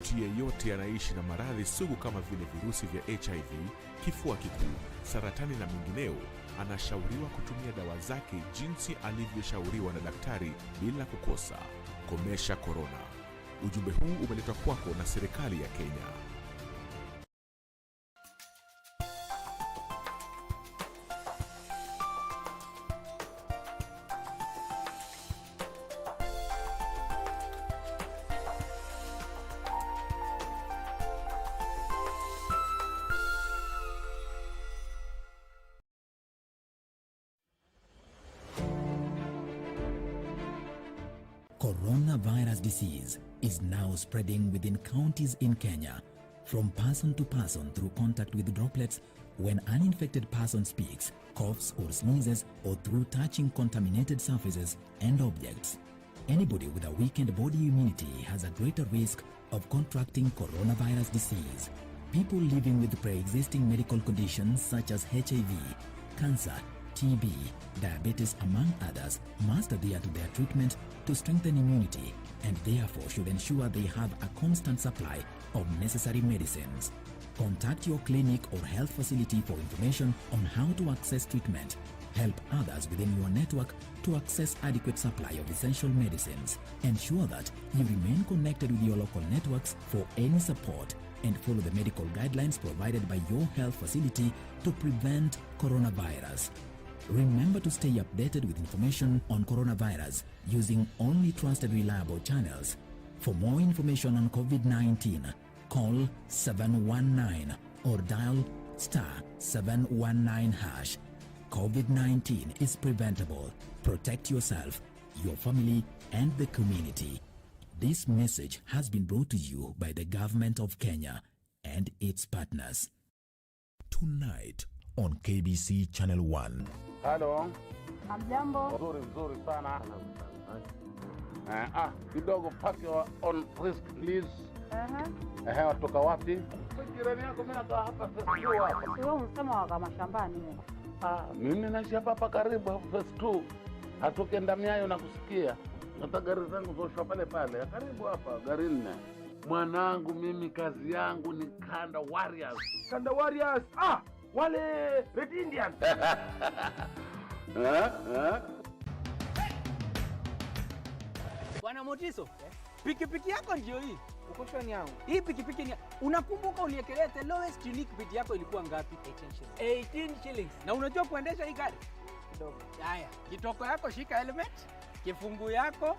Mtu yeyote anaishi na maradhi sugu kama vile virusi vya HIV, kifua kikuu, saratani na mengineo anashauriwa kutumia dawa zake jinsi alivyoshauriwa na daktari bila kukosa. Komesha korona. Ujumbe huu umeletwa kwako na serikali ya Kenya. Coronavirus disease is now spreading within counties in Kenya, from person to person through contact with droplets when an infected person speaks, coughs or sneezes, or through touching contaminated surfaces and objects. Anybody with a weakened body immunity has a greater risk of contracting coronavirus disease. People living with pre-existing medical conditions such as HIV, cancer, TB, diabetes among others must adhere to their treatment to strengthen immunity and therefore should ensure they have a constant supply of necessary medicines. Contact your clinic or health facility for information on how to access treatment. Help others within your network to access adequate supply of essential medicines. Ensure that you remain connected with your local networks for any support and follow the medical guidelines provided by your health facility to prevent coronavirus. Remember to stay updated with information on coronavirus using only trusted reliable channels. For more information on COVID-19, call 719 or dial *719#. COVID-19 is preventable. Protect yourself, your family, and the community. This message has been brought to you by the Government of Kenya and its partners. Tonight on KBC Channel 1. Hello. Hamjambo? Nzuri sana. Kidogo park on risk please. Watoka wapi? Jirani yako mimi nakaa hapa phase 2 hapa. Wewe unasema waka mashambani. Mimi naishi hapa karibu phase 2. Hatukenda miayo na kusikia. Hata gari zangu zoshwa pale karibu hapa gari 4. Mwanangu mimi kazi yangu ni Kanda Warriors. Kanda Warriors. Wale Red Indian. Bwana Motiso, pikipiki yako ndio hii. Ukoshoni yangu. Hii pikipiki ni unakumbuka uliekelea the lowest unique bid yako ilikuwa ngapi? 18 shillings. Na unajua kuendesha hii gari? Kidogo. Haya, kitoko yako shika helmet, kifungu yako,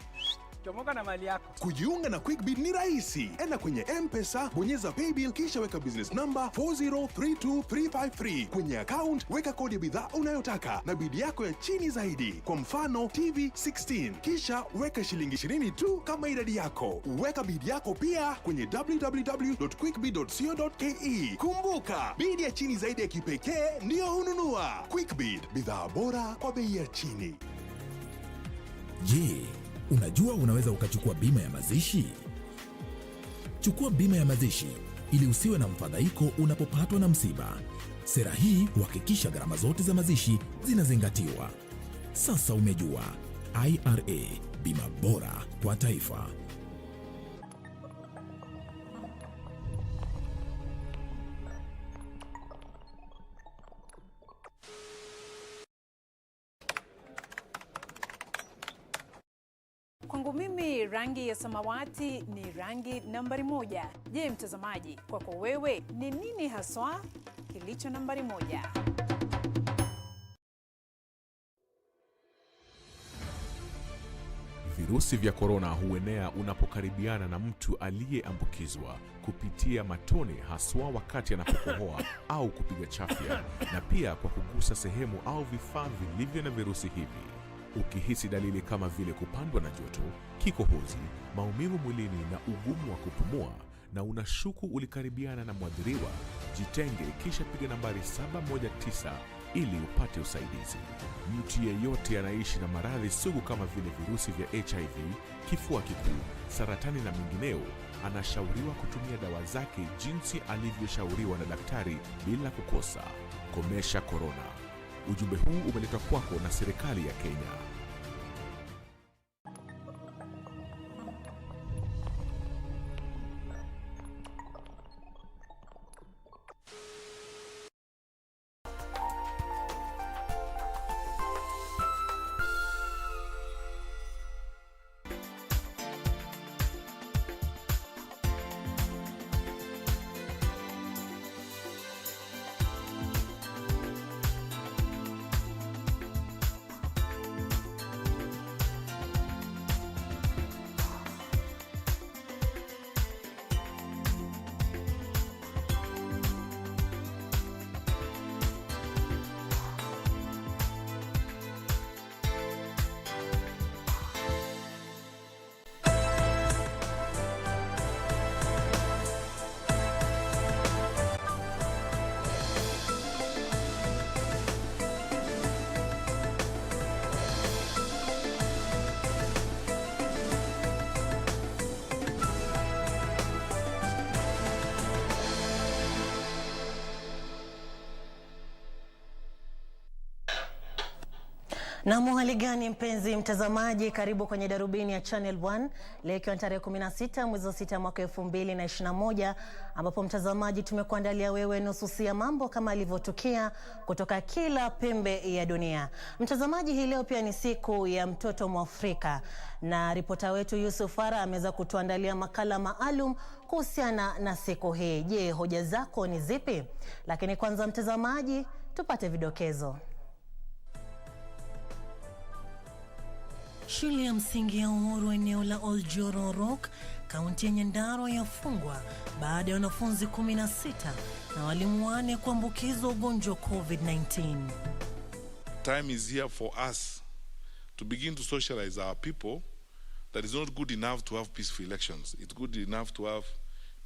chomoka na mali yako. Kujiunga na QuickBid ni rahisi. Enda kwenye M-Pesa, bonyeza paybill kisha weka business number 4032353. Kwenye account weka kodi ya bidhaa unayotaka na bid yako ya chini zaidi. Kwa mfano TV 16. Kisha weka shilingi 20 tu kama idadi yako. Weka bid yako pia kwenye www.quickbid.co.ke. Kumbuka, bid ya chini zaidi ya kipekee ndio hununua. QuickBid, bidhaa bora kwa bei ya chini. Je, unajua unaweza ukachukua bima ya mazishi? Chukua bima ya mazishi ili usiwe na mfadhaiko unapopatwa na msiba. Sera hii huhakikisha gharama zote za mazishi zinazingatiwa. Sasa umejua. IRA, bima bora kwa taifa. Kwangu mimi rangi ya samawati ni rangi nambari 1. Je, mtazamaji, kwako wewe ni nini haswa kilicho nambari 1? Virusi vya korona huenea unapokaribiana na mtu aliyeambukizwa kupitia matone, haswa wakati anapokohoa au kupiga chafya, na pia kwa kugusa sehemu au vifaa vilivyo na virusi hivi. Ukihisi dalili kama vile kupandwa na joto, kikohozi, maumivu mwilini na ugumu wa kupumua na unashuku ulikaribiana na mwadhiriwa, jitenge kisha piga nambari 719 ili upate usaidizi. Mtu yeyote anaishi na maradhi sugu kama vile virusi vya HIV, kifua kikuu, saratani na mengineo anashauriwa kutumia dawa zake jinsi alivyoshauriwa na daktari bila kukosa. Komesha korona. Ujumbe huu umeletwa kwako na serikali ya Kenya. Na hali gani mpenzi mtazamaji, karibu kwenye Darubini ya Channel 1 leo ikiwa tarehe 16 mwezi wa 6 mwaka 2021, ambapo mtazamaji tumekuandalia wewe nusu ya mambo kama ilivyotukia kutoka kila pembe ya dunia. Mtazamaji, hii leo pia ni siku ya mtoto Mwafrika na ripota wetu Yusuf Farah ameweza kutuandalia makala maalum kuhusiana na siku hii. Je, hoja zako ni zipi? Lakini kwanza mtazamaji, tupate vidokezo. Shule ya msingi ya Uhuru eneo la Oljororok, kaunti ya Nyandarua yafungwa baada ya wanafunzi 16 na walimu 4 kuambukizwa ugonjwa COVID-19. Time is here for us to begin to socialize our people. That is not good enough to have peaceful elections. It's good enough to have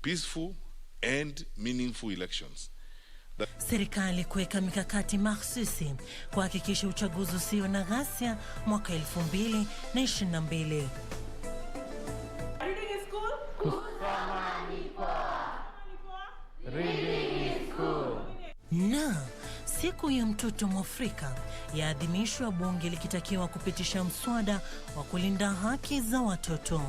peaceful and meaningful elections. Serikali kuweka mikakati mahsusi kuhakikisha uchaguzi usio na ghasia mwaka 2022. Na siku ya mtoto Mwafrika yaadhimishwa, bunge likitakiwa kupitisha mswada wa kulinda haki za watoto.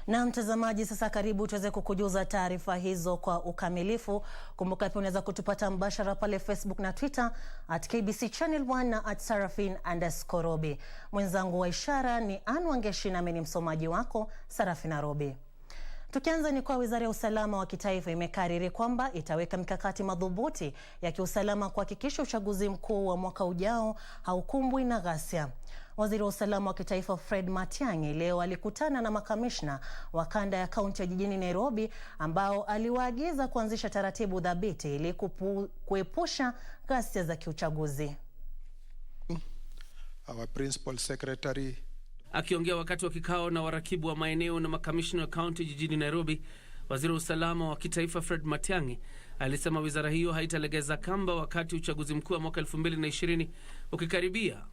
Na mtazamaji, sasa karibu tuweze kukujuza taarifa hizo kwa ukamilifu. Kumbuka pia unaweza kutupata mbashara pale Facebook na Twitter @KBC Channel 1 na @Sarafin_Robi. Mwenzangu wa ishara ni Anwangeshi na mimi ni msomaji wako Sarafina Robi. Tukianza ni kwa Wizara ya Usalama wa Kitaifa imekariri kwamba itaweka mikakati madhubuti ya kiusalama kuhakikisha uchaguzi mkuu wa mwaka ujao haukumbwi na ghasia. Waziri wa Usalama wa Kitaifa Fred Matiang'i leo alikutana na makamishna wa kanda ya kaunti ya jijini Nairobi ambao aliwaagiza kuanzisha taratibu dhabiti ili kuepusha ghasia za kiuchaguzi. Our principal secretary. Akiongea wakati wa kikao na warakibu wa maeneo na makamishna wa kaunti jijini Nairobi, Waziri wa Usalama wa Kitaifa Fred Matiang'i alisema wizara hiyo haitalegeza kamba wakati uchaguzi mkuu wa mwaka 2020 ukikaribia.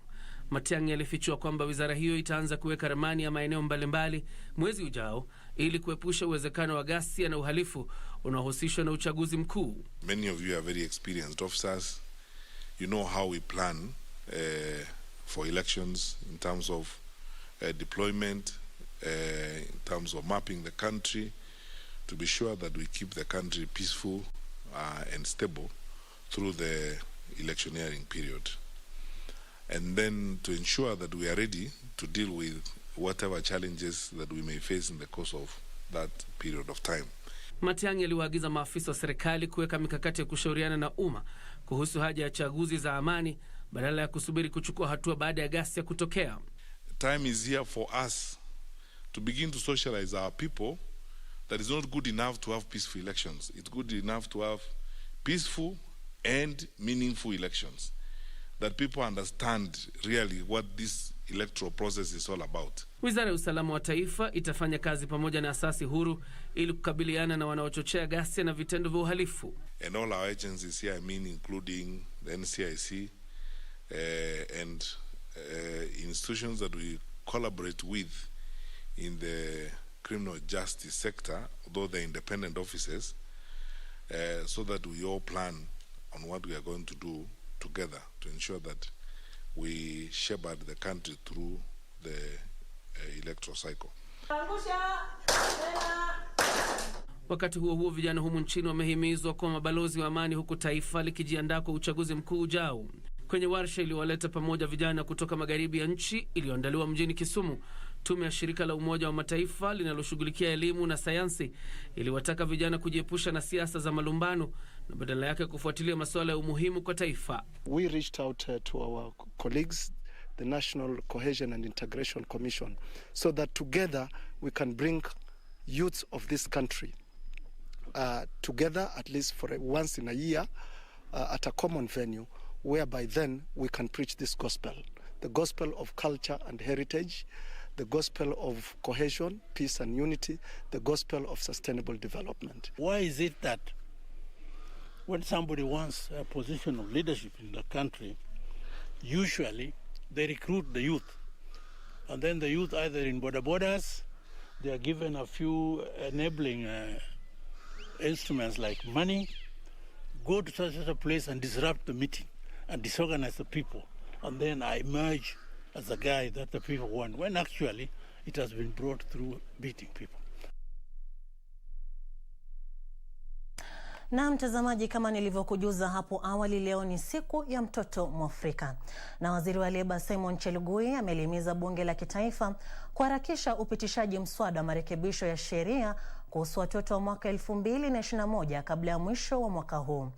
Matiang'i alifichua kwamba wizara hiyo itaanza kuweka ramani ya maeneo mbalimbali mwezi ujao ili kuepusha uwezekano wa ghasia na uhalifu unaohusishwa na uchaguzi mkuu. Many of you are very experienced officers. You know how we plan for elections in terms of deployment, in terms of mapping the country to be sure that we keep the country peaceful and stable through the electioneering period. And then to ensure that we are ready to deal with whatever challenges that we may face in the course of that period of time. Matiang'i aliwaagiza maafisa wa serikali kuweka mikakati ya kushauriana na umma kuhusu haja ya chaguzi za amani badala ya kusubiri kuchukua hatua baada ya ghasia kutokea. Time is here for us to begin to socialize our people. That is not good enough to have peaceful elections. It's good enough to have peaceful and meaningful elections. That people understand really what this electoral process is all about. Wizara ya Usalama wa Taifa itafanya kazi pamoja na asasi huru ili kukabiliana na wanaochochea ghasia na vitendo vya uhalifu. And all our agencies here, I mean including the NCIC and institutions that we collaborate with in the criminal justice sector, although they're independent offices, so that we all plan on what we are going to do together to ensure that we shepherd the country through the electoral cycle. Wakati huo huo, vijana humu nchini wamehimizwa kuwa mabalozi wa amani huku taifa likijiandaa kwa uchaguzi mkuu ujao. Kwenye warsha iliyowaleta pamoja vijana kutoka magharibi ya nchi iliyoandaliwa mjini Kisumu, tume ya shirika la Umoja wa Mataifa linaloshughulikia elimu na sayansi iliwataka vijana kujiepusha na siasa za malumbano na badala yake kufuatilia masuala ya umuhimu kwa taifa. We reached out to our colleagues, the National Cohesion and Integration Commission, so that together we can bring youths of this country together at least for once in a year at a common venue, whereby then we can preach this gospel, the gospel of culture and heritage, the gospel of cohesion, peace and unity, the gospel of sustainable development. Why is it that when somebody wants a position of leadership in the country, usually they recruit the youth, and then the youth either in borders, they are given a few enabling instruments like money, go to such a place and disrupt the meeting and disorganize the people. And then I emerge as the guy that the people want, when actually it has been brought through beating people. Na mtazamaji, kama nilivyokujuza hapo awali, leo ni siku ya mtoto Mwafrika. Na waziri wa leba Simon Chelugui amelihimiza bunge la kitaifa kuharakisha upitishaji mswada wa marekebisho ya sheria kuhusu watoto wa mwaka 2021 kabla ya mwisho wa mwaka huu.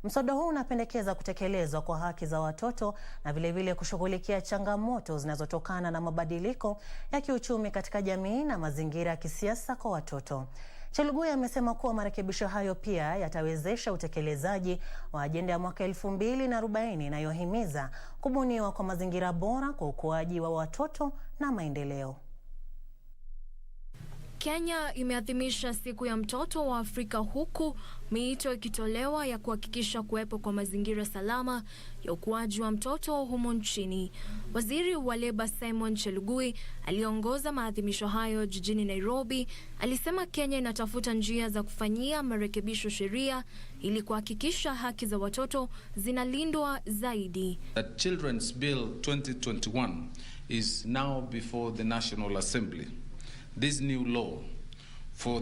Mswada huu unapendekeza kutekelezwa kwa haki za watoto na vile kushughulikia changamoto zinazotokana na mabadiliko ya kiuchumi katika jamii na mazingira ya kisiasa kwa watoto. Chelugui amesema kuwa marekebisho hayo pia yatawezesha utekelezaji wa ajenda ya mwaka 2040 inayohimiza kubuniwa kwa mazingira bora kwa ukuaji wa watoto na maendeleo. Kenya imeadhimisha siku ya mtoto wa Afrika, huku miito ikitolewa ya kuhakikisha kuwepo kwa mazingira salama ya ukuaji wa mtoto humo nchini. Waziri wa leba Simon Chelugui aliongoza maadhimisho hayo jijini Nairobi. Alisema Kenya inatafuta njia za kufanyia marekebisho sheria ili kuhakikisha haki za watoto zinalindwa zaidi. The Children's Bill 2021 is now before the National Assembly. This new law for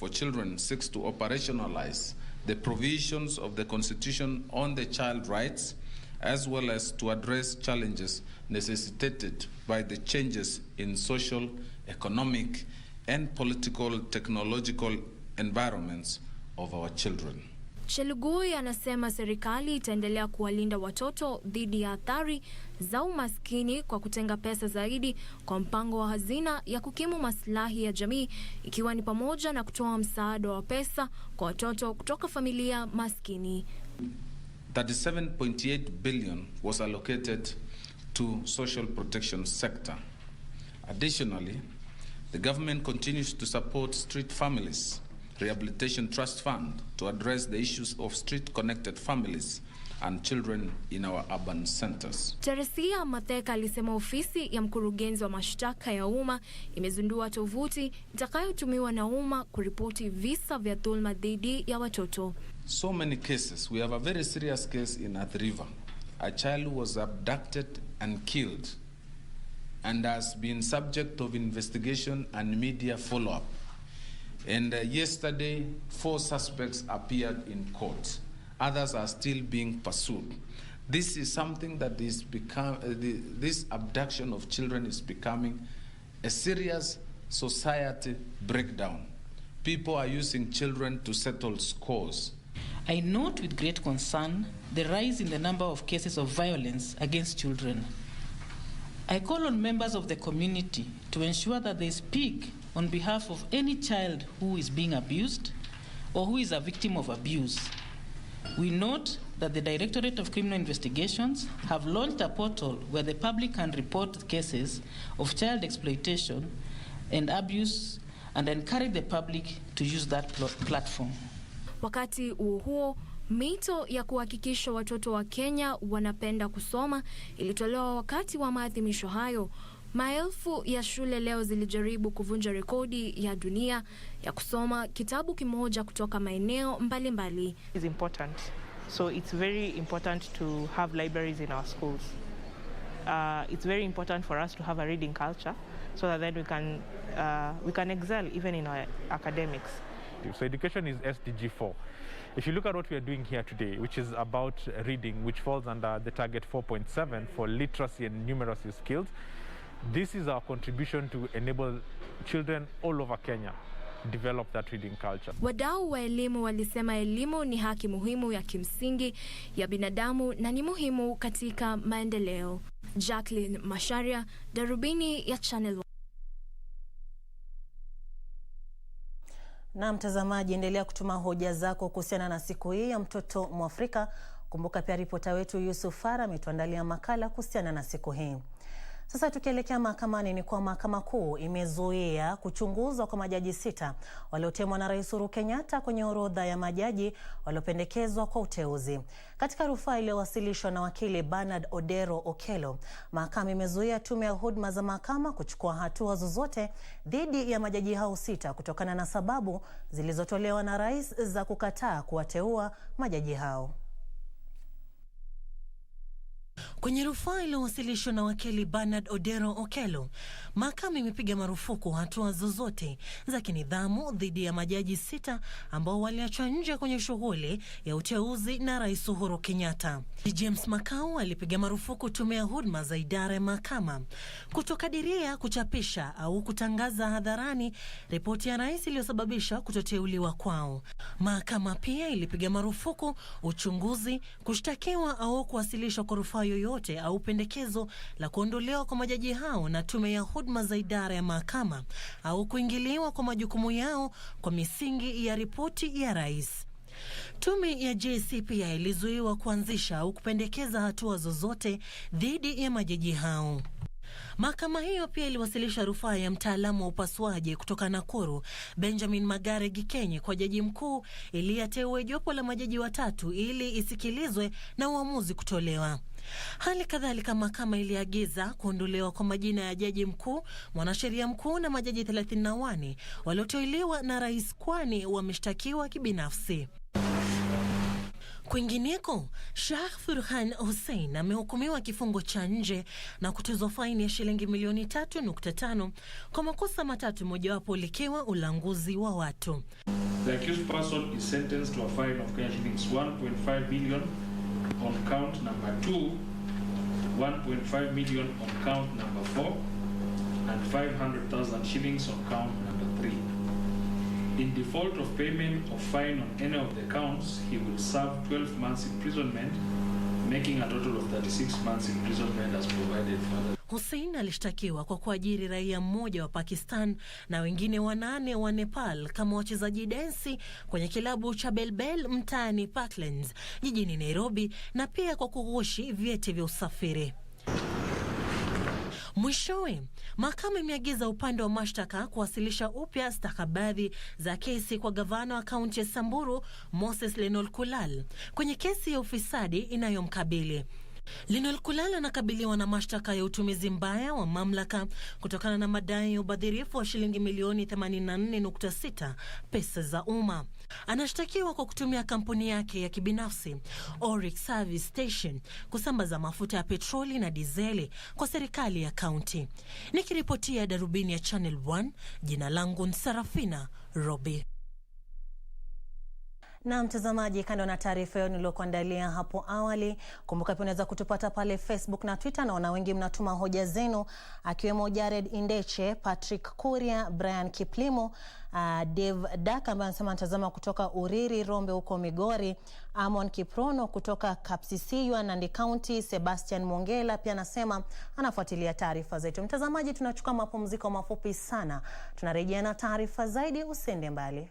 children seeks to operationalize the provisions of the Constitution on the child rights, as well as to address challenges necessitated by the changes in social, economic, and political technological environments of our children. Chelugui anasema serikali itaendelea kuwalinda watoto dhidi ya athari za umaskini kwa kutenga pesa zaidi kwa mpango wa hazina ya kukimu maslahi ya jamii, ikiwa ni pamoja na kutoa msaada wa pesa kwa watoto kutoka familia maskini. 37.8 billion was allocated to social protection sector. Additionally, the government continues to support street families Rehabilitation Trust Fund to address the issues of street-connected families and children in our urban centers. Teresia Matheka alisema ofisi ya mkurugenzi wa mashtaka ya umma imezindua tovuti itakayotumiwa na umma kuripoti visa vya dhulma dhidi ya watoto. So many cases. We have a very serious case in Athi River. A child who was abducted and killed and has been subject of investigation and media follow-up. And yesterday, 4 suspects appeared in court. Others are still being pursued. This is something that is this abduction of children is becoming a serious society breakdown. People are using children to settle scores. I note with great concern the rise in the number of cases of violence against children. I call on members of the community to ensure that they speak on behalf of any child who is being abused or who is a victim of abuse. We note that the Directorate of Criminal Investigations have launched a portal where the public can report cases of child exploitation and abuse and encourage the public to use that platform. Wakati huo, mito ya kuhakikisha watoto wa Kenya wanapenda kusoma ilitolewa wakati wa maadhimisho hayo. Maelfu ya shule leo zilijaribu kuvunja rekodi ya dunia ya kusoma kitabu kimoja kutoka maeneo mbalimbali. Is important. So it's very important to have libraries in our schools. It's very important for us to have a reading culture so that then we can excel even in our academics. So education is SDG 4. If you look at what we are doing here today, which is about reading, which falls under the target 4.7 for literacy and numeracy skills, this is our contribution to enable children all over Kenya develop that reading culture. Wadau wa elimu walisema elimu ni haki muhimu ya kimsingi ya binadamu na ni muhimu katika maendeleo. Jacqueline Masharia, Darubini ya Channel 1. Na mtazamaji, endelea kutuma hoja zako kuhusiana na siku hii ya mtoto Mwafrika. Kumbuka pia ripota wetu Yusuf Farah ametuandalia makala kuhusiana na siku hii. Sasa tukielekea mahakamani, ni kwa mahakama kuu imezuia kuchunguzwa kwa majaji 6 waliotemwa na Rais Uhuru Kenyatta kwenye orodha ya majaji waliopendekezwa kwa uteuzi. Katika rufaa iliyowasilishwa na wakili Bernard Odero Okello, mahakama imezuia tume ya huduma za mahakama kuchukua hatua zozote dhidi ya majaji hao 6 kutokana na sababu zilizotolewa na rais za kukataa kuwateua majaji hao. Kwenye rufaa iliyowasilishwa na wakili Bernard Odero Okello, mahakama imepiga marufuku hatua zozote za kinidhamu dhidi ya majaji 6 ambao waliachwa nje kwenye shughuli ya uteuzi na Rais Uhuru Kenyatta. James Makau alipiga marufuku tume ya huduma za idara ya mahakama kutokadiria, kuchapisha au kutangaza hadharani ripoti ya rais iliyosababisha kutoteuliwa kwao. Mahakama pia ilipiga marufuku uchunguzi, kushtakiwa au kuwasilishwa kwa rufaa yoyote au pendekezo la kuondolewa kwa majaji hao na tume ya huduma za idara ya mahakama au kuingiliwa kwa majukumu yao kwa misingi ya ripoti ya rais. Tume ya JC pia ilizuiwa kuanzisha au kupendekeza hatua zozote dhidi ya majaji hao. Mahakama hiyo pia iliwasilisha rufaa ya mtaalamu wa upasuaji kutoka Nakuru, Benjamin Magare Gikenyi, kwa jaji mkuu ili ateue jopo la majaji 3 ili isikilizwe na uamuzi kutolewa. Hali kadhalika, mahakama iliagiza kuondolewa kwa majina ya jaji mkuu, mwanasheria mkuu na majaji 31 walioteuliwa na rais, kwani wameshtakiwa kibinafsi. Kwingineko, Sheikh Furhan Hussein amehukumiwa kifungo cha nje na kutozwa faini ya shilingi milioni 3.5 kwa makosa matatu, mojawapo likiwa ulanguzi wa watu. The accused person is sentenced to a fine of shillings 1.5 million on count number 2, 1.5 million on count number 4, and 500,000 shillings on count number 3. In default of payment of fine on any of the counts, he will serve 12 months imprisonment, making a total of 36 months imprisonment as provided further. Hussein alishtakiwa kwa kuajiri raia mmoja wa Pakistan na wengine 8 wa Nepal kama wachezaji densi kwenye kilabu cha Belbel mtaani Parklands jijini Nairobi, na pia kwa kughushi vyeti vya usafiri. Mwishowe, mahakama imeagiza upande wa mashtaka kuwasilisha upya stakabadhi za kesi kwa gavana wa kaunti ya Samburu, Moses Lenol Kulal, kwenye kesi ya ufisadi inayomkabili. Lenol Kulal anakabiliwa na mashtaka ya utumizi mbaya wa mamlaka kutokana na madai ya ubadhirifu wa shilingi milioni 84.6 pesa za umma. Anashtakiwa kwa kutumia kampuni yake ya kibinafsi, Oric Service Station, kusambaza mafuta ya petroli na dizeli kwa serikali ya kaunti. Nikiripotia Darubini ya Channel 1, jina langu ni Sarafina Robi. Na mtazamaji, kando na taarifa hiyo niliyokuandalia hapo awali, kumbuka pia unaweza kutupata pale Facebook na Twitter. Naona wengi mnatuma hoja zenu, akiwemo Jared Indeche, Patrick Kuria, Brian Kiplimo, Dave Daka ambaye anasema anatazama kutoka Uriri Rombe huko Migori, Amon Kiprono kutoka Kapsisiwa Nandi County, Sebastian Mongela pia anasema anafuatilia taarifa zetu. Mtazamaji, tunachukua mapumziko mafupi sana, tunarejea na taarifa zaidi, usende mbali.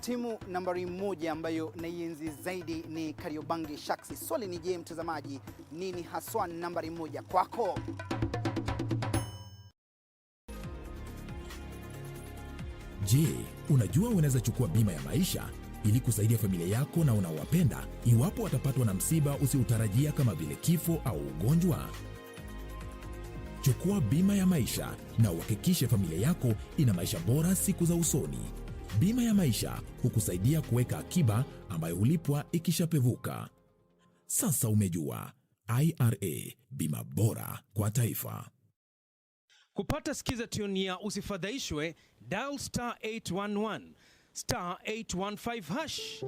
Timu nambari 1 ambayo naienzi zaidi ni Kariobangi Sharks. Swali ni je, mtazamaji, nini haswa nambari 1 kwako? Je, unajua unaweza chukua bima ya maisha ili kusaidia familia yako na unaowapenda iwapo watapatwa na msiba usiotarajia kama vile kifo au ugonjwa? Chukua bima ya maisha na uhakikishe familia yako ina maisha bora siku za usoni. Bima ya maisha hukusaidia kuweka akiba ambayo hulipwa ikishapevuka. Sasa umejua, IRA, bima bora kwa taifa. Kupata skiza tune ya Usifadhaishwe, dial *811 *815 #.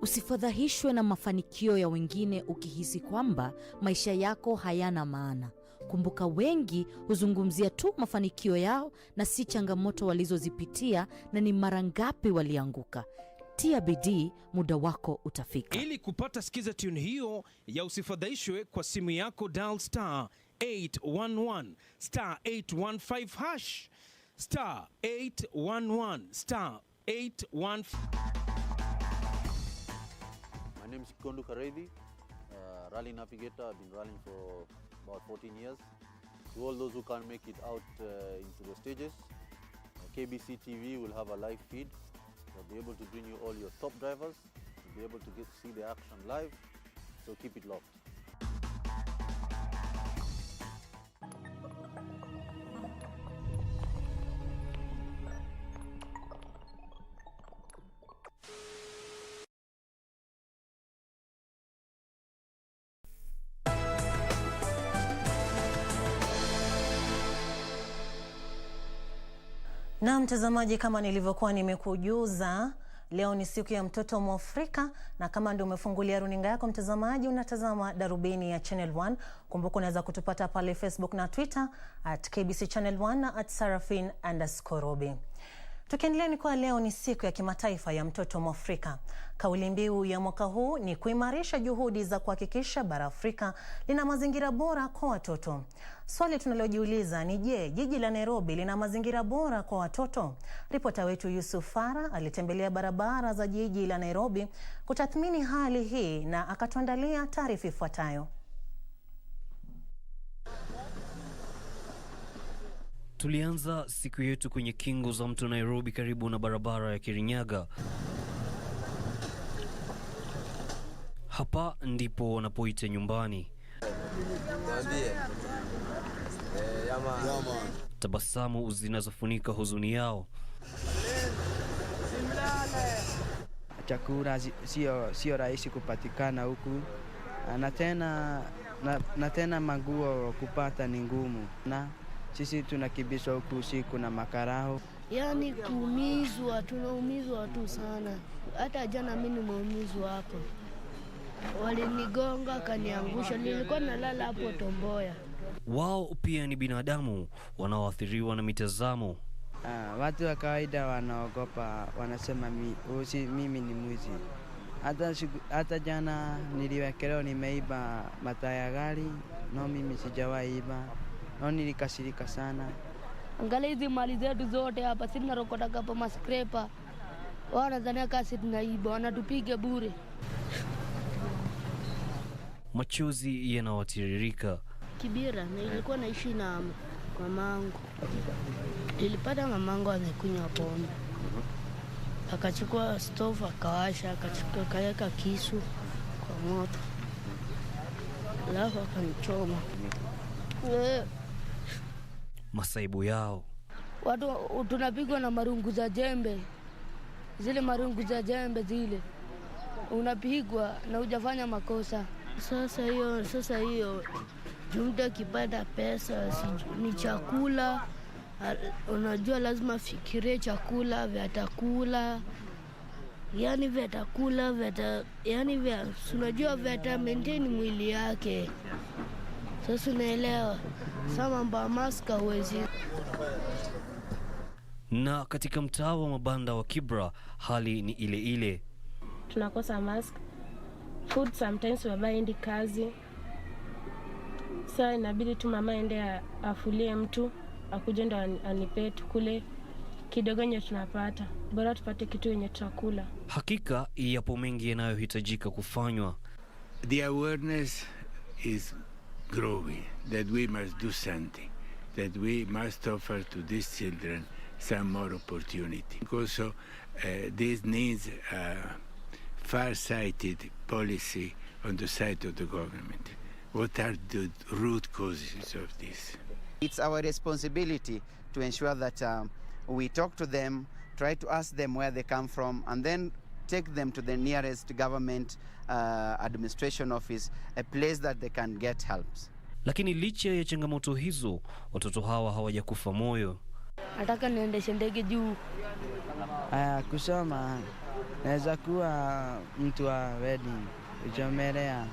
Usifadhaishwe na mafanikio ya wengine ukihisi kwamba maisha yako hayana maana. Kumbuka, wengi huzungumzia tu mafanikio yao na si changamoto walizozipitia na ni mara ngapi walianguka. Tia bidii, muda wako utafika. Ili kupata skiza tune hiyo ya usifadhaishwe kwa simu yako, dial star 811 star 815 hash star 811 star 815. My name is Kondu Karevi, rally navigator. I've been rallying for about 14 years. To all those who can't make it out into the stages, KBC TV will have a live feed. They'll be able to bring you all your top drivers. You'll be able to see the action live, so keep it locked. Na mtazamaji, kama nilivyokuwa nimekujuza, leo ni siku ya mtoto Mwafrika, na kama ndio umefungulia runinga yako mtazamaji, unatazama Darubini ya Channel 1. Kumbuka unaweza kutupata pale Facebook na Twitter @KBC Channel 1 na @Sarafin_Robi. Tukiendelea, ni kwa leo ni siku ya kimataifa ya mtoto Mwafrika. Kauli mbiu ya mwaka huu ni kuimarisha juhudi za kuhakikisha bara Afrika lina mazingira bora kwa watoto. Swali tunalojiuliza ni je, jiji la Nairobi lina mazingira bora kwa watoto? Ripota wetu Yusuf Farah alitembelea barabara za jiji la Nairobi kutathmini hali hii na akatuandalia taarifa ifuatayo. Tulianza siku yetu kwenye kingo za mto Nairobi karibu na barabara ya Kirinyaga. Hapa ndipo wanapoita nyumbani. Tabasamu zinazofunika huzuni yao. Chakula sio rahisi kupatikana huku. Na tena manguo kupata ni ngumu. Na sisi tunakibishwa huku usiku na makarao. Yaani kuumizwa, tunaumizwa tu sana. Hata jana mimi nimeumizwa hapo. Walinigonga kaniangusha, nilikuwa nalala hapo Tomboya. Wao pia ni binadamu wanaoathiriwa na mitazamo. Watu wa kawaida wanaogopa, wanasema mimi ni mwizi. Hata jana niliwekelewa nimeiba mataa ya gari, no mimi sijawahi iba. No nilikasirika sana. Angalia hizi mali zetu zote hapa, sisi tunarokota hapa maskrepa. Wanadhania kasi tunaiba, wanatupiga bure. Machozi yanawatiririka. Kibira, nilikuwa naishi na mamangu. Nilipata mamangu amekunywa pombe. Akachukua stove akawasha, akaweka kisu kwa moto. Alafu akanichoma. Masaibu yao. Watu tunapigwa na marungu za jembe. Zile marungu za jembe zile. Unapigwa na hujafanya makosa. Sasa hiyo mtu akipata pesa ni chakula. Unajua lazima fikirie chakula, vyatakula. Yaani vyatakula, unajua vyata maintain mwili yake. Sasa unaelewa. Sama mba maska huwezi. Na katika mtaa wa mabanda wa Kibra hali ni ile ile. Tunakosa mask. Food sometimes baba endi kazi. Sasa inabidi tu mama ende afulie mtu, akuje ndo anipe tukule kidogo yenye tunapata. Bora tupate kitu yenye tutakula. Hakika yapo mengi yanayohitajika kufanywa. The awareness is growing that we must do something, that we must offer to these children some more opportunity. Also, this needs a far-sighted policy on the side of the government. What are the root causes of this? It's our responsibility to ensure that we talk to them, try to ask them where they come from, and then take them to the nearest government administration office, a place that they can get helps. Lakini licha ya changamoto hizo, watoto hawa hawajakufa moyo. Nataka niendeshe ndege juu. Kusoma, naweza kuwa mtu wa wedding, ujomelea.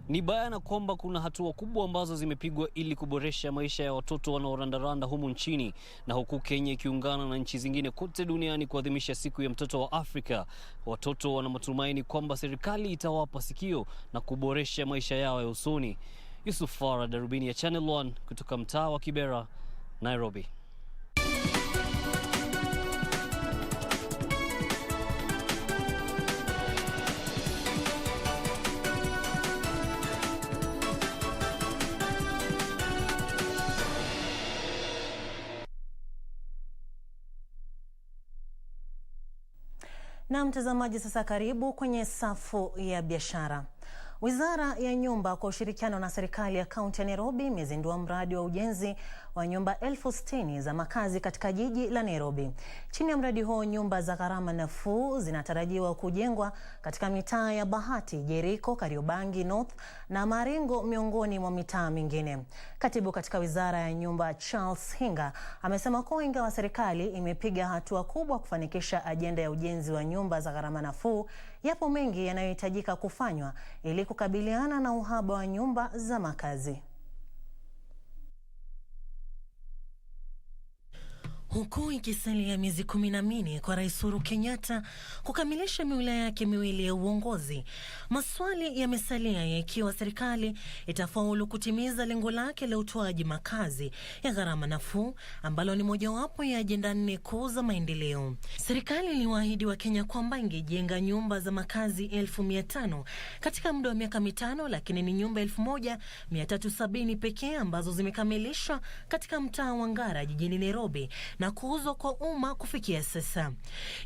Ni bayana kwamba kuna hatua kubwa ambazo zimepigwa ili kuboresha maisha ya watoto wanaorandaranda humu nchini, na huku Kenya ikiungana na nchi zingine kote duniani kuadhimisha siku ya mtoto wa Afrika. Watoto wana matumaini kwamba serikali itawapa sikio na kuboresha maisha yao ya usoni. Yusuf Farah, Darubini ya Channel 1 kutoka mtaa wa Kibera, Nairobi. Na mtazamaji, sasa karibu kwenye safu ya biashara. Wizara ya Nyumba kwa ushirikiano na serikali ya kaunti ya Nairobi imezindua mradi wa ujenzi wa nyumba 60,000 za makazi katika jiji la Nairobi. Chini ya mradi huo, nyumba za gharama nafuu zinatarajiwa kujengwa katika mitaa ya Bahati, Jericho, Kariobangi North na Maringo miongoni mwa mitaa mingine. Katibu katika Wizara ya Nyumba Charles Hinga amesema kuwa ingawa serikali imepiga hatua kubwa kufanikisha ajenda ya ujenzi wa nyumba za gharama nafuu, yapo mengi yanayohitajika kufanywa ili kukabiliana na uhaba wa nyumba za makazi. Huku ikisalia miezi 14 kwa Rais Uhuru Kenyatta kukamilisha mihula yake miwili ya uongozi, maswali yamesalia ya ikiwa serikali itafaulu kutimiza lengo lake la utoaji makazi ya gharama nafuu, ambalo ni mojawapo ya ajenda 4 kuu za maendeleo. Serikali iliwaahidi wa Kenya kwamba ingejenga nyumba za makazi 1500 katika muda wa miaka 5, lakini ni nyumba 1370 pekee ambazo zimekamilishwa katika mtaa wa Ngara jijini Nairobi na kuuzwa kwa umma kufikia sasa.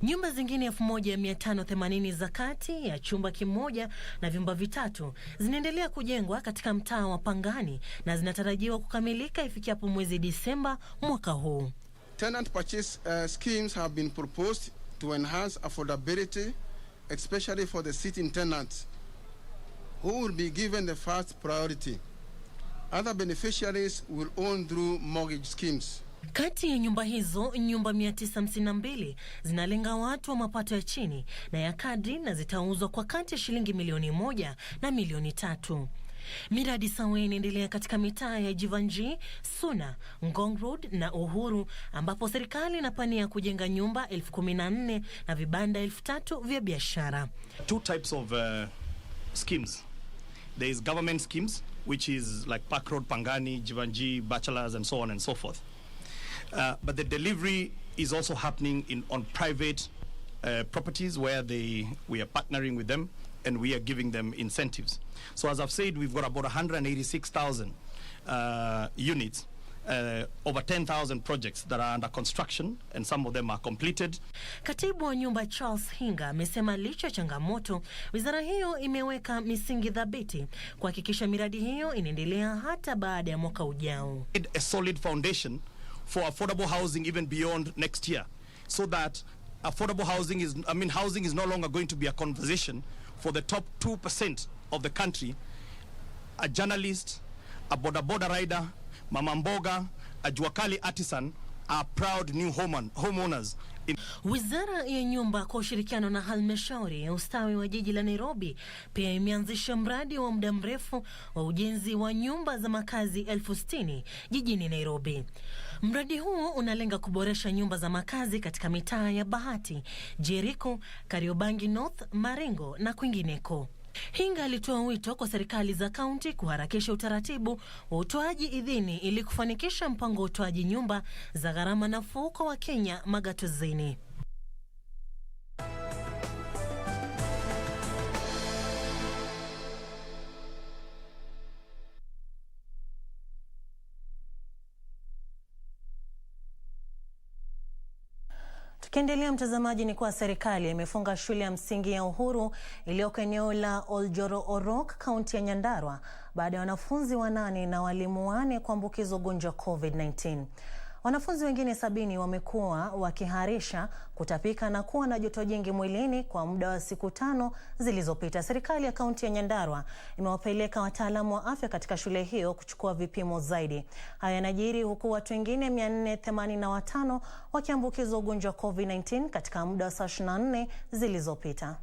Nyumba zingine 1580 za kati ya chumba kimoja na vyumba vitatu zinaendelea kujengwa katika mtaa wa Pangani na zinatarajiwa kukamilika ifikiapo mwezi Disemba mwaka huu. Tenant purchase schemes have been proposed to enhance affordability, especially for the sitting tenants, who will be given the first priority. Other beneficiaries will own through mortgage schemes. Kati ya nyumba hizo, nyumba 952 zinalenga watu wa mapato ya chini na ya kadri na zitauzwa kwa kati ya shilingi milioni 1 na milioni 3. Miradi sawa inaendelea katika mitaa ya Jivanji, Suna, Ngong Road na Uhuru, ambapo serikali inapania kujenga nyumba 14,000 na vibanda 3,000 vya biashara. Two types of schemes. There is government schemes, which is like Park Road, Pangani, Jivanji, Bachelors and so on and so forth. But the delivery is also happening on private properties where we are partnering with them and we are giving them incentives. So as I've said, we've got about 186,000 units, over 10,000 projects that are under construction and some of them are completed. Katibu wa Nyumba Charles Hinga amesema licha changamoto, wizara hiyo imeweka misingi thabiti kuhakikisha miradi hiyo inaendelea hata baada ya mwaka ujao. A solid foundation for affordable housing even beyond next year, so that affordable housing housing is no longer going to be a conversation for the top 2% of the country. A journalist, a boda rider, mama mboga, a juakali artisan are proud new homeowners. Wizara ya Nyumba kwa ushirikiano na halmashauri ya ustawi wa jiji la Nairobi pia imeanzisha mradi wa muda mrefu wa ujenzi wa nyumba za makazi 60,000 jijini Nairobi. Mradi huo unalenga kuboresha nyumba za makazi katika mitaa ya Bahati, Jericho, Kariobangi North, Maringo na kwingineko. Hinga alitoa wito kwa serikali za kaunti kuharakisha utaratibu wa utoaji idhini ili kufanikisha mpango wa utoaji nyumba za gharama nafuu kwa Wakenya magatuzini. Tukiendelea mtazamaji, ni kwa serikali imefunga shule ya msingi ya Uhuru iliyoko eneo la Oljoro Orok, kaunti ya Nyandarua, baada ya wanafunzi 8 na walimu 4 kuambukizwa ugonjwa COVID-19. Wanafunzi wengine 70 wamekuwa wakiharisha, kutapika na kuwa na joto jingi mwilini kwa muda wa siku 5 zilizopita. Serikali ya kaunti ya Nyandarua imewapeleka wataalamu wa afya katika shule hiyo kuchukua vipimo zaidi. Haya yanajiri huku watu wengine 485 wakiambukizwa ugonjwa wa COVID-19 katika muda wa saa 24 zilizopita.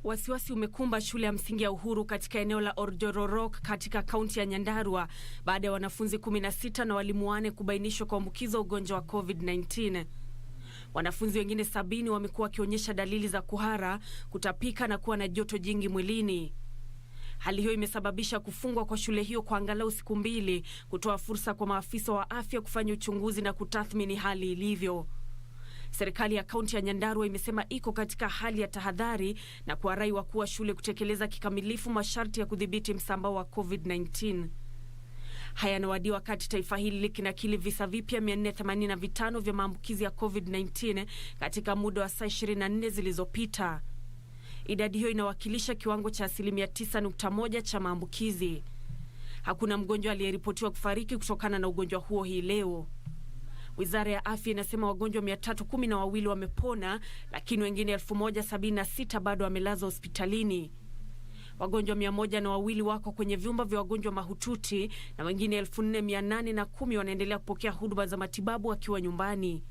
Wasiwasi umekumba shule ya msingi ya Uhuru katika eneo la Orjororok katika kaunti ya Nyandarua baada ya wanafunzi 16 na walimu 4 kubainishwa kuambukizwa ugonjwa wa COVID-19. Wanafunzi wengine 70 wamekuwa wakionyesha dalili za kuhara, kutapika na kuwa na joto jingi mwilini. Hali hiyo imesababisha kufungwa kwa shule hiyo kwa angalau siku 2, kutoa fursa kwa maafisa wa afya kufanya uchunguzi na kutathmini hali ilivyo. Serikali ya kaunti ya Nyandarua imesema iko katika hali ya tahadhari na kuwarai wakuu wa shule kutekeleza kikamilifu masharti ya kudhibiti msambao wa COVID-19. Haya yanawadia wakati taifa hili likinakili visa vipya 485 vya maambukizi ya COVID-19 katika muda wa saa 24 zilizopita. Idadi hiyo inawakilisha kiwango cha 9.1% cha maambukizi. Hakuna mgonjwa aliyeripotiwa kufariki kutokana na ugonjwa huo hii leo. Wizara ya Afya inasema wagonjwa 312 wamepona, lakini wengine 1076 bado wamelazwa hospitalini. Wagonjwa 102 wako kwenye vyumba vya wagonjwa mahututi na wengine 4810 wanaendelea kupokea huduma za matibabu wakiwa nyumbani.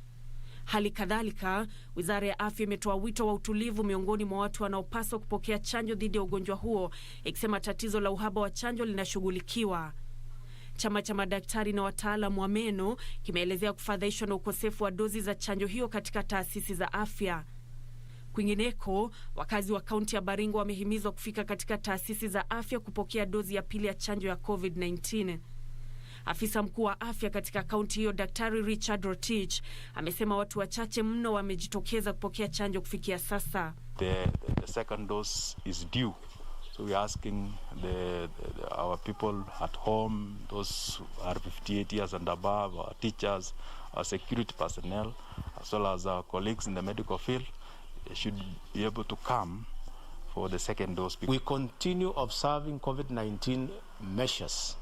Hali kadhalika, Wizara ya Afya imetoa wito wa utulivu miongoni mwa watu wanaopaswa kupokea chanjo dhidi ya ugonjwa huo, ikisema tatizo la uhaba wa chanjo linashughulikiwa. Chama cha madaktari na wataalamu wa meno kimeelezea kufadhaishwa na ukosefu wa dozi za chanjo hiyo katika taasisi za afya. Kwingineko, wakazi wa kaunti ya Baringo wamehimizwa kufika katika taasisi za afya kupokea dozi ya pili ya chanjo ya COVID-19. Afisa mkuu wa afya katika kaunti hiyo, Daktari Richard Rotich, amesema watu wachache mno wamejitokeza kupokea chanjo kufikia sasa. The second dose is due. So we are asking our people at home, those who are 58 years and above, our teachers, our security personnel, as well as our colleagues in the medical field, they should be able to come for the second dose. We continue observing COVID-19 measures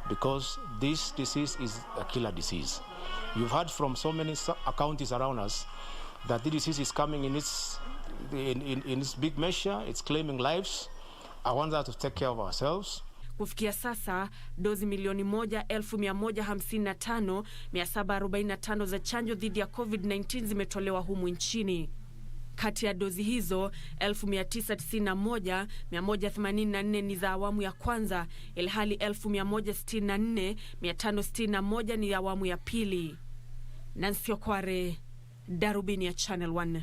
because this disease is a killer disease. You've heard from so many counties around us that the disease is coming in its big measure, it's claiming lives. I want us to take care of ourselves. Kufikia sasa, dozi milioni 1,155,745 za chanjo dhidi ya COVID-19 zimetolewa humu nchini. Kati ya dozi hizo, 991,184 ni za awamu ya kwanza, ilhali 164,561 ni awamu ya pili. Nancy Okware, Darubini ya Channel 1.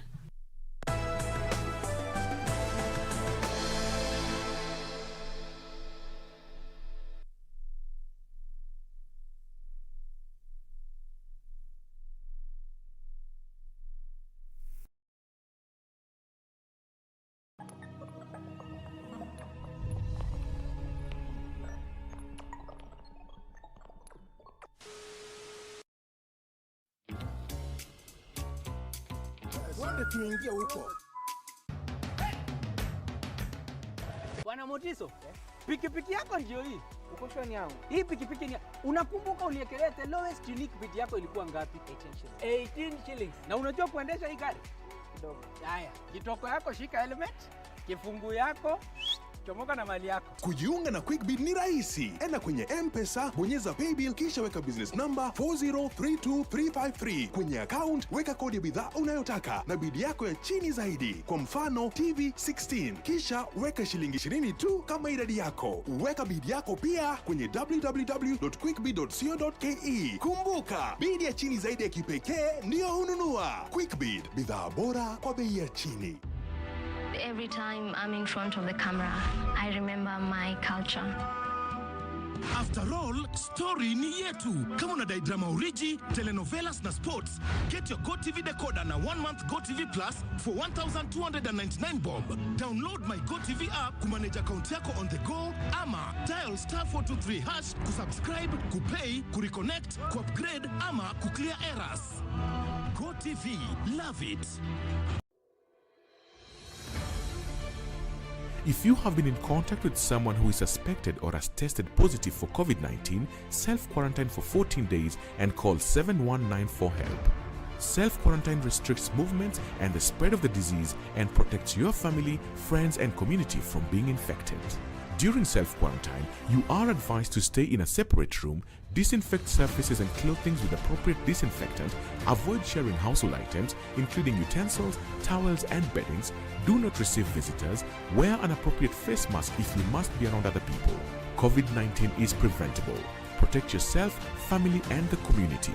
Tuingia huko. Bwana Motiso, pikipiki yako ndio hii. Uko shwani yangu. Hii pikipiki ni unakumbuka uliekelea the lowest unique bid yako ilikuwa ngapi? 18 shillings. Na unajua kuendesha hii gari? Kidogo. Haya, kitoko yako shika helmet, kifungu yako chomoka na mali yako. Kujiunga na QuickBid ni rahisi. Enda kwenye M-Pesa, bonyeza paybill kisha weka business number 4032353. Kwenye account weka kodi ya bidhaa unayotaka na bid yako ya chini zaidi. Kwa mfano TV 16. Kisha weka shilingi 20 tu kama idadi yako. Weka bid yako pia kwenye www.quickbid.co.ke. Kumbuka, bid ya chini zaidi ya kipekee ndio hununua. QuickBid, bidhaa bora kwa bei ya chini. Every time I'm in front of the camera, I remember my culture. After all, story ni yetu. Kama unadai drama origi, telenovelas na sports, get your GoTV decoder na 1-month GoTV Plus for 1,299 bob. Download my GoTV app kumanage account yako on the go, ama dial *423# kusubscribe, kupay, kureconnect, kuupgrade ama kuclear errors. GoTV, love it. If you have been in contact with someone who is suspected or has tested positive for COVID-19, self-quarantine for 14 days and call 7194 for help. Self-quarantine restricts movements and the spread of the disease and protects your family, friends and community from being infected. During self-quarantine, you are advised to stay in a separate room, disinfect surfaces and clothing with appropriate disinfectant, avoid sharing household items, including utensils, towels and beddings, do not receive visitors, wear an appropriate face mask if you must be around other people. COVID-19 is preventable. Protect yourself, family and the community.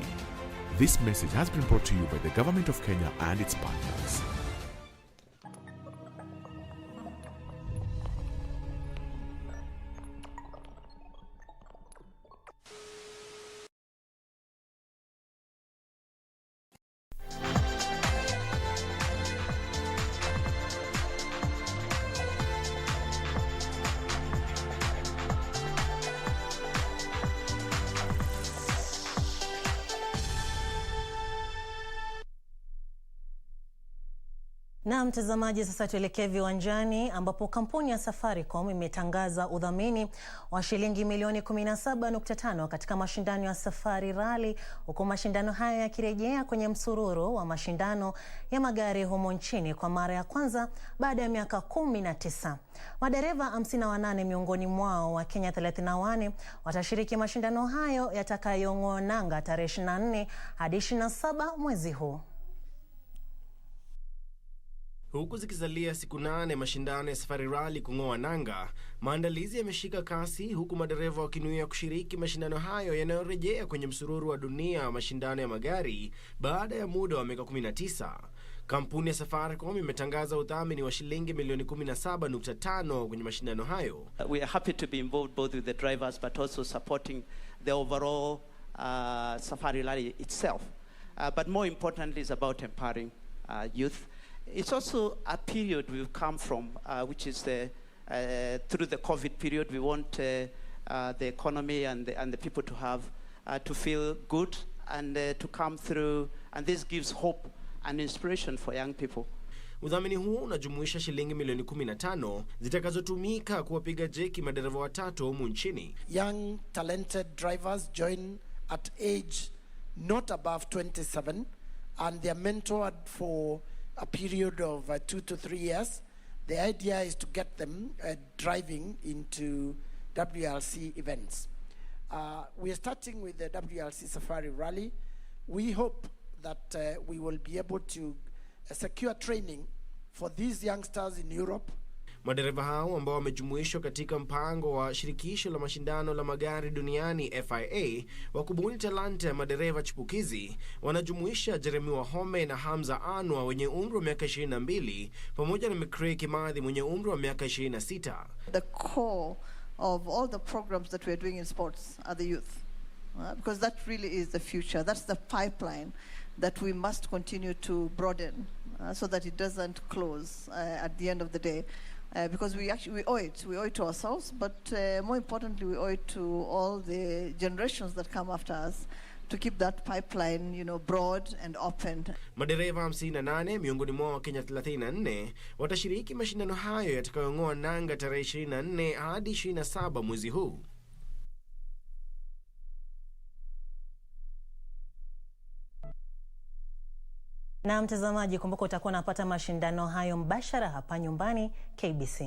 This message has been brought to you by the Government of Kenya and its partners. Na mtazamaji, sasa tuelekee viwanjani ambapo kampuni ya Safaricom imetangaza udhamini wa shilingi milioni 17.5 katika mashindano ya Safari Rally, huku mashindano haya yakirejea kwenye msururu wa mashindano ya magari humo nchini kwa mara ya kwanza baada ya miaka 19. Madereva 58 miongoni mwao wa Kenya 34 watashiriki mashindano hayo yatakayong'oa nanga tarehe 24 hadi 27 mwezi huu. Huku zikizalia siku 8 mashindano ya Safari Rally kung'oa nanga, maandalizi yameshika kasi huku madereva wakinuia kushiriki mashindano hayo yanayorejea kwenye msururu wa dunia wa mashindano ya magari baada ya muda wa miaka 19. Kampuni ya Safaricom imetangaza udhamini wa shilingi milioni 17.5 kwenye mashindano hayo. We are happy to be involved both with the drivers but also supporting the overall Safari Rally itself. But more importantly, it's about empowering youth. It's also a period we've come from, which is through the COVID period. We want the economy and the people to have to feel good and to come through, and this gives hope and inspiration for young people. Udhamini huu unajumuisha shilingi milioni 15 zitakazotumika kuwapiga jeki madereva watatu humu nchini. Young talented drivers join at age not above 27 and they are mentored for a period of 2 to 3 years. The idea is to get them driving into WRC events. We are starting with the WRC Safari Rally. We hope that we will be able to secure training for these youngsters in Europe. Madereva hao ambao wamejumuishwa katika mpango wa shirikisho la mashindano la magari duniani FIA wa kubuni talanta ya madereva chipukizi wanajumuisha Jeremy Wahome na Hamza Anwa wenye umri wa miaka 22 pamoja na McCray Kimathi mwenye umri wa miaka 26. The core of all the programs that we are doing in sports are the youth, because that really is the future. That's the pipeline that we must continue to broaden so that it doesn't close at the end of the day. Because we owe it. We owe it to ourselves, but more importantly, we owe it to all the generations that come after us to keep that pipeline, broad and open. Madereva 58 miongoni mwa Kenya 34 watashiriki mashindano hayo yatakayong'oa nanga tarehe 24 hadi 27 mwezi huu. Na mtazamaji, kumbuka utakuwa unapata mashindano hayo mbashara hapa nyumbani KBC.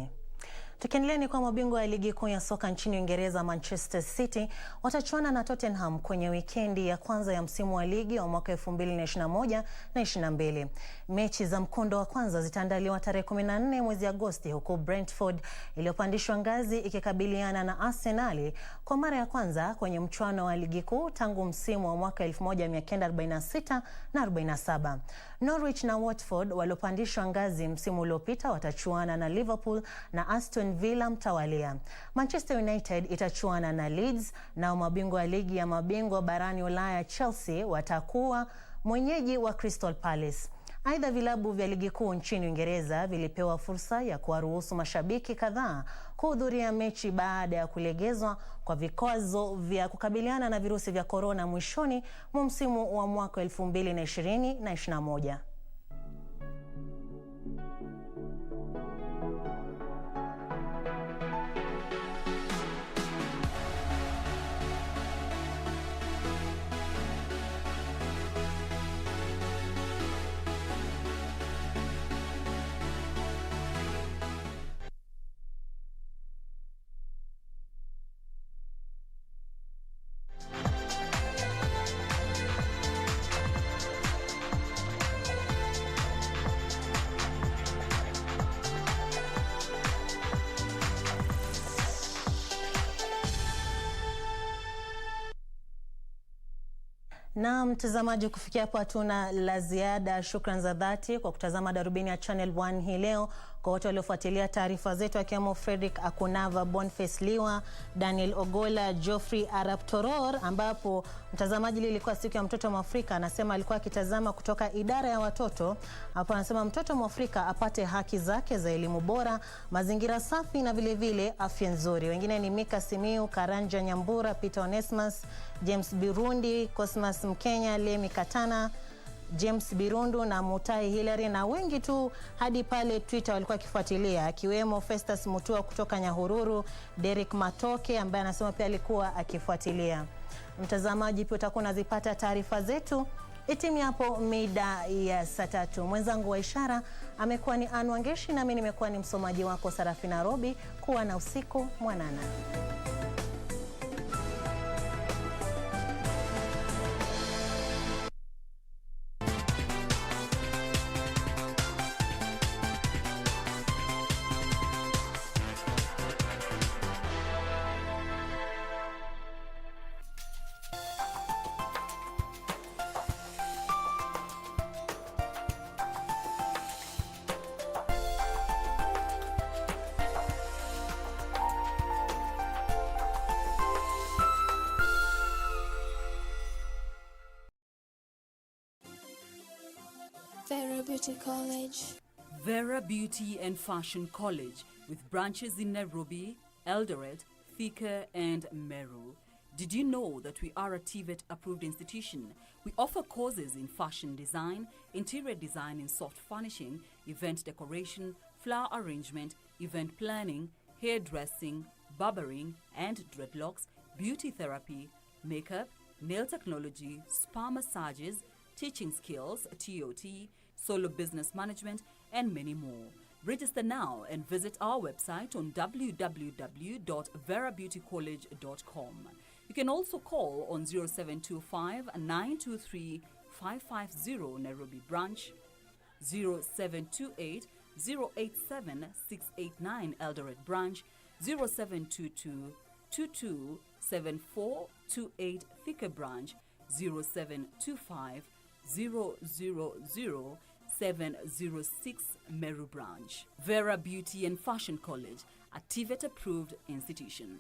Tukiendelea ni kwa mabingwa ya ligi kuu ya soka nchini Uingereza, Manchester City watachuana na Tottenham kwenye wikendi ya kwanza ya msimu wa ligi wa mwaka 2021 na 22. Mechi za mkondo wa kwanza zitaandaliwa tarehe 14 mwezi Agosti, huku Brentford iliyopandishwa ngazi ikikabiliana na Arsenal kwa mara ya kwanza kwenye mchuano wa ligi kuu tangu msimu wa mwaka 1946 na 47. Norwich na Watford waliopandishwa ngazi msimu uliopita watachuana na Liverpool na Aston Villa mtawalia. Manchester United itachuana na Leeds, na mabingwa wa ligi ya mabingwa barani Ulaya Chelsea watakuwa mwenyeji wa Crystal Palace. Aidha, vilabu vya ligi kuu nchini Uingereza vilipewa fursa ya kuwaruhusu mashabiki kadhaa kuhudhuria mechi baada ya kulegezwa kwa vikwazo vya kukabiliana na virusi vya corona mwishoni mwa msimu wa mwaka 2020 na 21. Na mtazamaji, kufikia hapo hatuna la ziada. Shukran za dhati kwa kutazama Darubini ya Channel 1 hii leo. Kwa wote waliofuatilia taarifa zetu akiwemo Frederick Akunava, Boniface Liwa, Daniel Ogola, Geoffrey Arap Toror, ambapo mtazamaji lilikuwa siku ya mtoto Mwafrika. Anasema alikuwa akitazama kutoka idara ya watoto. Hapo anasema mtoto Mwafrika apate haki zake za elimu bora, mazingira safi na vile vile afya nzuri. Wengine ni Mika Simiu, Karanja Nyambura, Peter Onesmus, James Birundi, Cosmas Mkenya, Lemi Katana, James Birundu na Mutai Hillary, na wengi tu hadi pale Twitter walikuwa kifuatilia, akiwemo Festus Mutua kutoka Nyahururu, Derek Matoke ambaye anasema pia alikuwa akifuatilia. Mtazamaji, pia utakuwa unazipata taarifa zetu itimi hapo mida ya saa 3. Mwenzangu wa ishara amekuwa ni Anwangeshi, na mimi nimekuwa ni msomaji wako Sarafina Robi. Kuwa na usiku mwanana. Vera Beauty College. Vera Beauty and Fashion College, with branches in Nairobi, Eldoret, Thika and Meru. Did you know that we are a TVET approved institution? We offer courses in fashion design, interior design and soft furnishing, event decoration, flower arrangement, event planning, hairdressing, barbering and dreadlocks, beauty therapy, makeup, nail technology, spa massages, teaching skills, TOT, solo business management, and many more. Register now and visit our website on www.verabeautycollege.com. You can also call on 0725 923 550 Nairobi branch, 0728 087 689 Eldoret branch, 0722 22 7428 Thika branch, 0725 000 706 Meru branch. Vera Beauty and Fashion College, a TVET approved institution.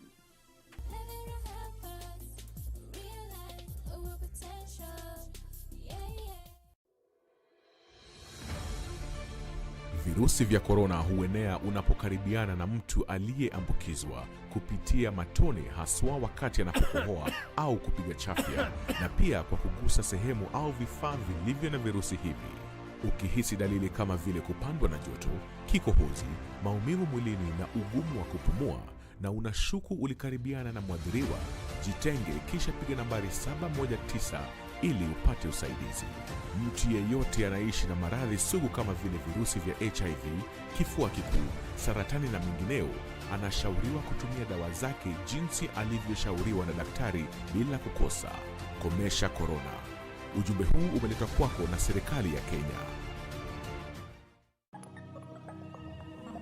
Virusi vya korona huenea unapokaribiana na mtu aliyeambukizwa kupitia matone, haswa wakati anapokohoa au kupiga chafya, na pia kwa kugusa sehemu au vifaa vilivyo na virusi hivi. Ukihisi dalili kama vile kupandwa na joto, kikohozi, maumivu mwilini na ugumu wa kupumua, na unashuku ulikaribiana na mwadhiriwa, jitenge kisha piga nambari 719 ili upate usaidizi. Mtu yeyote anaishi na maradhi sugu kama vile virusi vya HIV, kifua kikuu, saratani na mengineo anashauriwa kutumia dawa zake jinsi alivyoshauriwa na daktari bila kukosa. Komesha korona. Ujumbe huu umeletwa kwako na serikali ya Kenya.